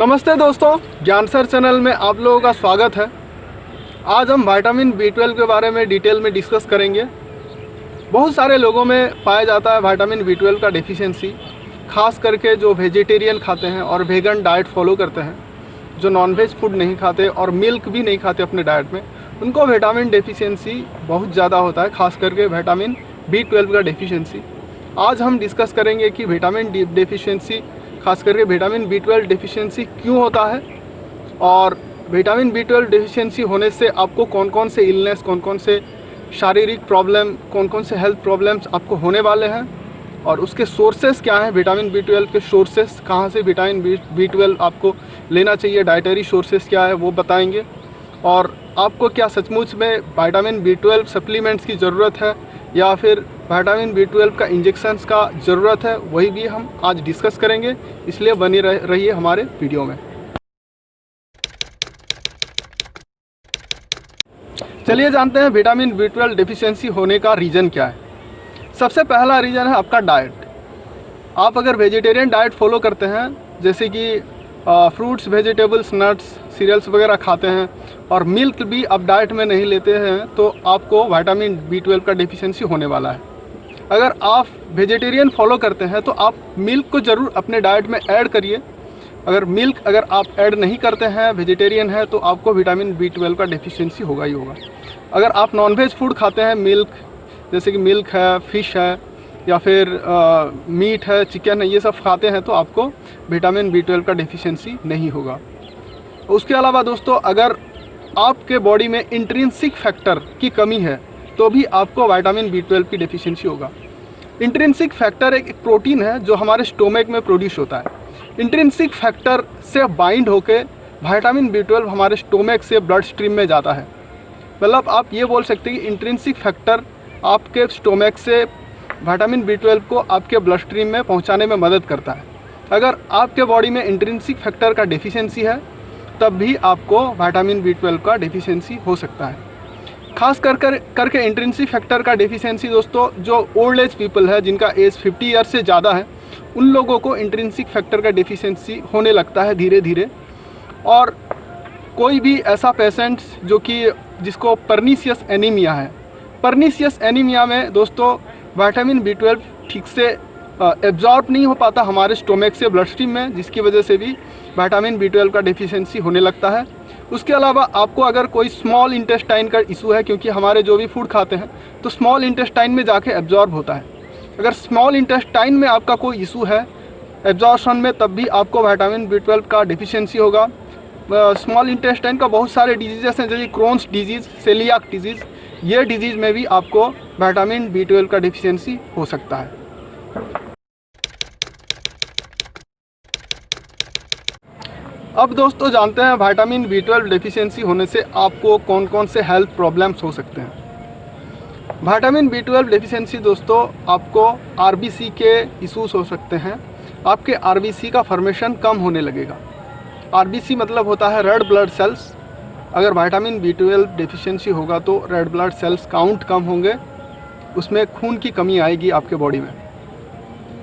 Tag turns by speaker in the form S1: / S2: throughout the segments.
S1: नमस्ते दोस्तों, ज्ञान सर चैनल में आप लोगों का स्वागत है। आज हम विटामिन B12 के बारे में डिटेल में डिस्कस करेंगे। बहुत सारे लोगों में पाया जाता है विटामिन B12 का डेफिशिएंसी, खास करके जो वेजिटेरियन खाते हैं और वेगन डाइट फॉलो करते हैं, जो नॉनवेज फूड नहीं खाते और मिल्क भी नहीं खाते अपने डाइट में, उनको विटामिन डेफिशिएंसी बहुत ज़्यादा होता है, खास करके विटामिन B12 का डेफिशिएंसी। आज हम डिस्कस करेंगे कि विटामिन डेफिशिएंसी, खास करके विटामिन B12 डेफिशिएंसी क्यों होता है और विटामिन B12 डेफिशिएंसी होने से आपको कौन कौन से इलनेस, कौन कौन से शारीरिक प्रॉब्लम, कौन कौन से हेल्थ प्रॉब्लम्स आपको होने वाले हैं और उसके सोर्सेस क्या हैं। विटामिन B12 के सोर्सेस कहाँ से विटामिन B12 आपको लेना चाहिए, डाइटरी सोर्सेस क्या है वो बताएंगे। और आपको क्या सचमुच में विटामिन B12 सप्लीमेंट्स की ज़रूरत है या फिर विटामिन B12 का इंजेक्शंस का ज़रूरत है, वही भी हम आज डिस्कस करेंगे। इसलिए बनी रहिए हमारे वीडियो में। चलिए जानते हैं विटामिन B12 डेफिशिएंसी होने का रीज़न क्या है। सबसे पहला रीज़न है आपका डाइट। आप अगर वेजिटेरियन डाइट फॉलो करते हैं, जैसे कि फ्रूट्स, वेजिटेबल्स, नट्स, सीरियल्स वगैरह खाते हैं और मिल्क भी आप डाइट में नहीं लेते हैं, तो आपको विटामिन B12 का डेफिशिएंसी होने वाला है। अगर आप वेजिटेरियन फॉलो करते हैं तो आप मिल्क को ज़रूर अपने डाइट में ऐड करिए। अगर आप ऐड नहीं करते हैं, वेजिटेरियन है, तो आपको विटामिन B12 का डेफिशिएंसी होगा ही होगा। अगर आप नॉनवेज फूड खाते हैं, मिल्क जैसे कि मिल्क है, फ़िश है या फिर मीट है, चिकन है, ये सब खाते हैं, तो आपको विटामिन B12 का डेफिशिएंसी नहीं होगा। उसके अलावा दोस्तों, अगर आपके बॉडी में इंट्रिंसिक फैक्टर की कमी है तो भी आपको विटामिन B12 की डेफिशिएंसी होगा। इंट्रिंसिक फैक्टर एक प्रोटीन है जो हमारे स्टोमक में प्रोड्यूस होता है। इंट्रिंसिक फैक्टर से बाइंड होके विटामिन B12 हमारे स्टोमक से ब्लड स्ट्रीम में जाता है। मतलब आप ये बोल सकते हैं कि इंट्रिंसिक फैक्टर आपके स्टोमक से विटामिन B12 को आपके ब्लड स्ट्रीम में पहुंचाने में मदद करता है। अगर आपके बॉडी में इंट्रिंसिक फैक्टर का डेफिशिएंसी है तब भी आपको विटामिन B12 का डेफिशिएंसी हो सकता है। खास करके इंट्रिंसिक फैक्टर का डेफिशिएंसी दोस्तों, जो ओल्ड एज पीपल है, जिनका एज 50 ईयर से ज़्यादा है, उन लोगों को इंट्रिंसिक फैक्टर का डेफिशिएंसी होने लगता है धीरे धीरे। और कोई भी ऐसा पेशेंट्स जिसको पर्नीशियस एनीमिया है, पर्नीशियस एनीमिया में दोस्तों विटामिन B12 ठीक से एब्जॉर्ब नहीं हो पाता हमारे स्टोमक से ब्लड स्ट्रीम में, जिसकी वजह से भी विटामिन B12 का डेफिशिएंसी होने लगता है। उसके अलावा आपको अगर कोई स्मॉल इंटेस्टाइन का इशू है, क्योंकि हमारे जो भी फूड खाते हैं तो स्मॉल इंटेस्टाइन में जाके एब्जॉर्ब होता है, अगर स्मॉल इंटेस्टाइन में आपका कोई इशू है एब्जॉर्प्शन में, तब भी आपको विटामिन B12 का डेफिशिएंसी होगा। स्मॉल इंटेस्टाइन का बहुत सारे डिजीज़ हैं, जैसे क्रोन्स डिजीज़, सेलियाक डिजीज़, ये डिजीज़ में भी आपको विटामिन B12 का डेफिशिएंसी हो सकता है। अब दोस्तों जानते हैं विटामिन B12 डेफिशिएंसी होने से आपको कौन कौन से हेल्थ प्रॉब्लम्स हो सकते हैं। विटामिन B12 डेफिशिएंसी दोस्तों, आपको RBC के इशूज़ हो सकते हैं। आपके RBC का फॉर्मेशन कम होने लगेगा। RBC मतलब होता है रेड ब्लड सेल्स। अगर विटामिन B12 डेफिशिएंसी होगा तो रेड ब्लड सेल्स काउंट कम होंगे, उसमें खून की कमी आएगी आपके बॉडी में।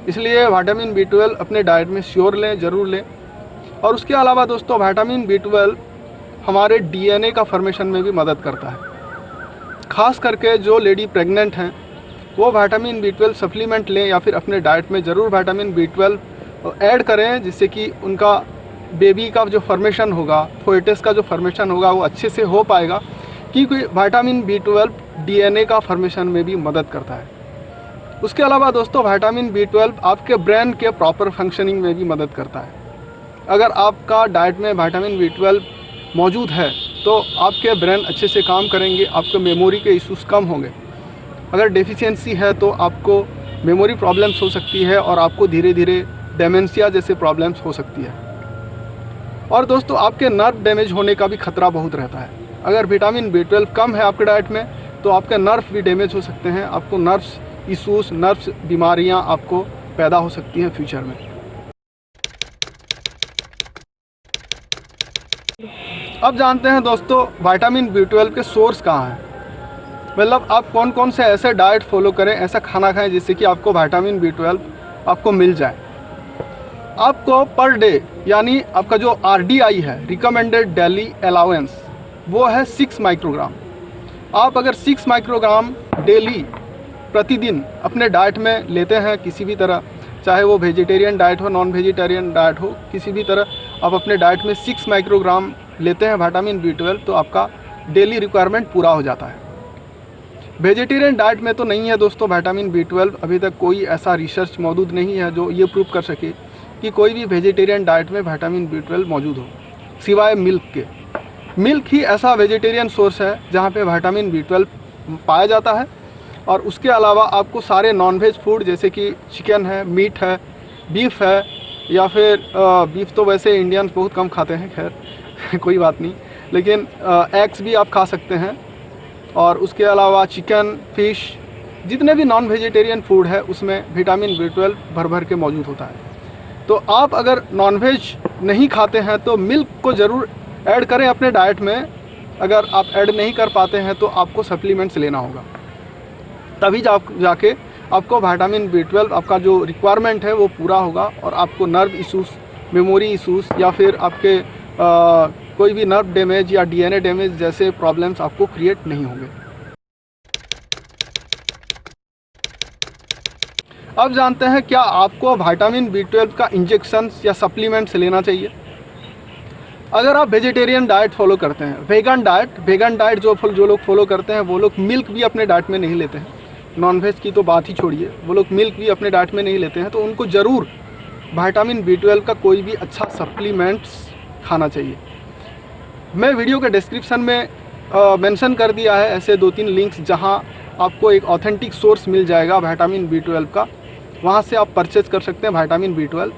S1: इसलिए विटामिन B12 अपने डाइट में श्योर लें, ज़रूर लें। और उसके अलावा दोस्तों विटामिन B12 हमारे DNA का फॉर्मेशन में भी मदद करता है। ख़ास करके जो लेडी प्रेग्नेंट हैं वो विटामिन B12 सप्लीमेंट लें या फिर अपने डाइट में ज़रूर विटामिन B12 ऐड करें, जिससे कि उनका बेबी का जो फॉर्मेशन होगा, फोएटस का जो फॉर्मेशन होगा, वो अच्छे से हो पाएगा, क्योंकि विटामिन B12 DNA का फॉर्मेशन में भी मदद करता है। उसके अलावा दोस्तों विटामिन B12 आपके ब्रेन के प्रॉपर फंक्शनिंग में भी मदद करता है। अगर आपका डाइट में विटामिन B12 मौजूद है तो आपके ब्रेन अच्छे से काम करेंगे, आपके मेमोरी के इश्यूज़ कम होंगे। अगर डेफिशिएंसी है तो आपको मेमोरी प्रॉब्लम्स हो सकती है और आपको धीरे धीरे डेमेंशिया जैसे प्रॉब्लम्स हो सकती है। और दोस्तों आपके नर्व डैमेज होने का भी खतरा बहुत रहता है। अगर विटामिन B12 कम है आपके डाइट में तो आपके नर्व भी डैमेज हो सकते हैं, आपको नर्व्स इशूज़, नर्व्स बीमारियां आपको पैदा हो सकती हैं फ्यूचर में। अब जानते हैं दोस्तों विटामिन B12 के सोर्स कहाँ हैं। मतलब आप कौन कौन से ऐसे डाइट फॉलो करें, ऐसा खाना खाएं जिससे कि आपको विटामिन B12 आपको मिल जाए। आपको पर डे यानी आपका जो RDI है, रिकमेंडेड डेली अलाउंस, वो है 6 माइक्रोग्राम। आप अगर 6 माइक्रोग्राम डेली प्रतिदिन अपने डाइट में लेते हैं किसी भी तरह, चाहे वो वेजिटेरियन डाइट हो, नॉन वेजिटेरियन डाइट हो, किसी भी तरह आप अपने डाइट में 6 माइक्रोग्राम लेते हैं विटामिन B12, तो आपका डेली रिक्वायरमेंट पूरा हो जाता है। वेजिटेरियन डाइट में तो नहीं है दोस्तों विटामिन B12, अभी तक कोई ऐसा रिसर्च मौजूद नहीं है जो ये प्रूव कर सके कि कोई भी वेजिटेरियन डाइट में विटामिन B12 मौजूद हो, सिवाय मिल्क के। मिल्क ही ऐसा वेजिटेरियन सोर्स है जहाँ पे विटामिन B12 पाया जाता है। और उसके अलावा आपको सारे नॉनवेज फूड जैसे कि चिकन है, मीट है, बीफ है, या फिर बीफ तो वैसे इंडियंस बहुत कम खाते हैं, खैर कोई बात नहीं, लेकिन एग्स भी आप खा सकते हैं। और उसके अलावा चिकन, फिश, जितने भी नॉन वेजिटेरियन फूड है उसमें विटामिन B12 भर भर के मौजूद होता है। तो आप अगर नॉनवेज नहीं खाते हैं तो मिल्क को ज़रूर ऐड करें अपने डाइट में। अगर आप ऐड नहीं कर पाते हैं तो आपको सप्लीमेंट्स लेना होगा, तभी जाके आपको विटामिन B12 आपका जो रिक्वायरमेंट है वो पूरा होगा और आपको नर्व इशूज़, मेमोरी इशूज़ या फिर आपके कोई भी नर्व डैमेज या DNA डैमेज जैसे प्रॉब्लम्स आपको क्रिएट नहीं होंगे। अब जानते हैं क्या आपको विटामिन B12 का इंजेक्शन या सप्लीमेंट्स लेना चाहिए। अगर आप वेजिटेरियन डाइट फॉलो करते हैं, वेगन डाइट जो लोग फॉलो करते हैं वो लोग मिल्क भी अपने डाइट में नहीं लेते हैं, नॉनवेज की तो बात ही छोड़िए, वो लोग मिल्क भी अपने डाइट में नहीं लेते हैं, तो उनको ज़रूर विटामिन B12 का कोई भी अच्छा सप्लीमेंट्स खाना चाहिए। मैं वीडियो के डिस्क्रिप्शन में मेंशन कर दिया है ऐसे 2-3 लिंक्स जहां आपको एक ऑथेंटिक सोर्स मिल जाएगा विटामिन B12 का, वहां से आप परचेज़ कर सकते हैं विटामिन B12।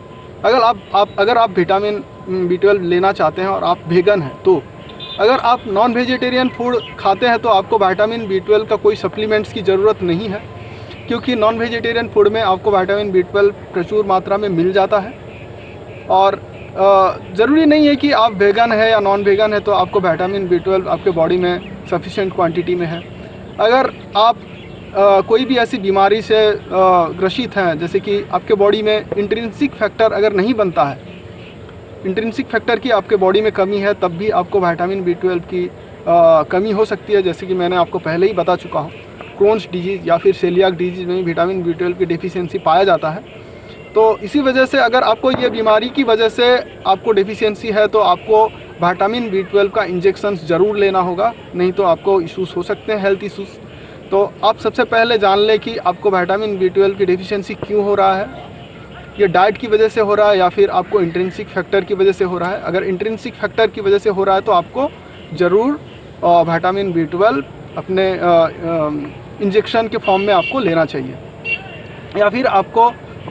S1: अगर आप विटामिन B12 लेना चाहते हैं और आप वेगन हैं, तो अगर आप नॉन वेजिटेरियन फूड खाते हैं तो आपको विटामिन B12 का कोई सप्लीमेंट्स की ज़रूरत नहीं है, क्योंकि नॉन वेजिटेरियन फूड में आपको विटामिन B12 प्रचुर मात्रा में मिल जाता है। और ज़रूरी नहीं है कि आप वेगन है या नॉन वेगन है तो आपको विटामिन B12 आपके बॉडी में सफिशेंट क्वांटिटी में है। अगर आप कोई भी ऐसी बीमारी से ग्रसित हैं, जैसे कि आपके बॉडी में इंट्रिंसिक फैक्टर अगर नहीं बनता है, इंट्रिंसिक फैक्टर की आपके बॉडी में कमी है, तब भी आपको विटामिन B12 की कमी हो सकती है। जैसे कि मैंने आपको पहले ही बता चुका हूँ, क्रोन्स डिजीज़ या फिर सेलियाक डिजीज़ में विटामिन B12 की डेफिशिएंसी पाया जाता है। तो इसी वजह से अगर आपको ये बीमारी की वजह से आपको डेफिशिएंसी है तो आपको विटामिन B12 का इंजेक्शन ज़रूर लेना होगा, नहीं तो आपको इश्यूज़ हो सकते हैं, हेल्थ इश्यूज़। तो आप सबसे पहले जान लें कि आपको विटामिन B12 की डेफिशिएंसी क्यों हो रहा है, ये डाइट की वजह से हो रहा है या फिर आपको इंट्रिंसिक फैक्टर की वजह से हो रहा है। अगर इंट्रिंसिक फैक्टर की वजह से हो रहा है तो आपको ज़रूर विटामिन B12 अपने इंजेक्शन के फॉर्म में आपको लेना चाहिए। या फिर आपको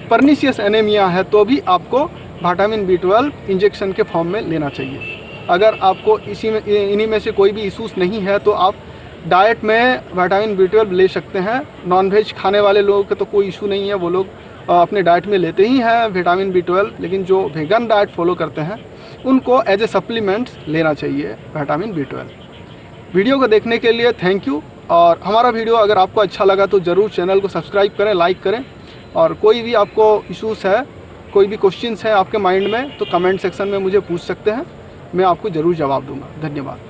S1: पर्नीशियस एनीमिया है तो भी आपको विटामिन B12 इंजेक्शन के फॉर्म में लेना चाहिए। अगर आपको इन्हीं में से कोई भी इशूज़ नहीं है तो आप डाइट में विटामिन B12 ले सकते हैं। नॉनवेज खाने वाले लोगों के तो कोई इशू नहीं है, वो लोग अपने डाइट में लेते ही हैं विटामिन B12, लेकिन जो वेगन डाइट फॉलो करते हैं उनको एज ए सप्लीमेंट्स लेना चाहिए विटामिन B12। वीडियो को देखने के लिए थैंक यू। और हमारा वीडियो अगर आपको अच्छा लगा तो ज़रूर चैनल को सब्सक्राइब करें, लाइक करें। और कोई भी आपको इश्यूज़ है, कोई भी क्वेश्चंस है आपके माइंड में, तो कमेंट सेक्शन में मुझे पूछ सकते हैं, मैं आपको ज़रूर जवाब दूंगा। धन्यवाद।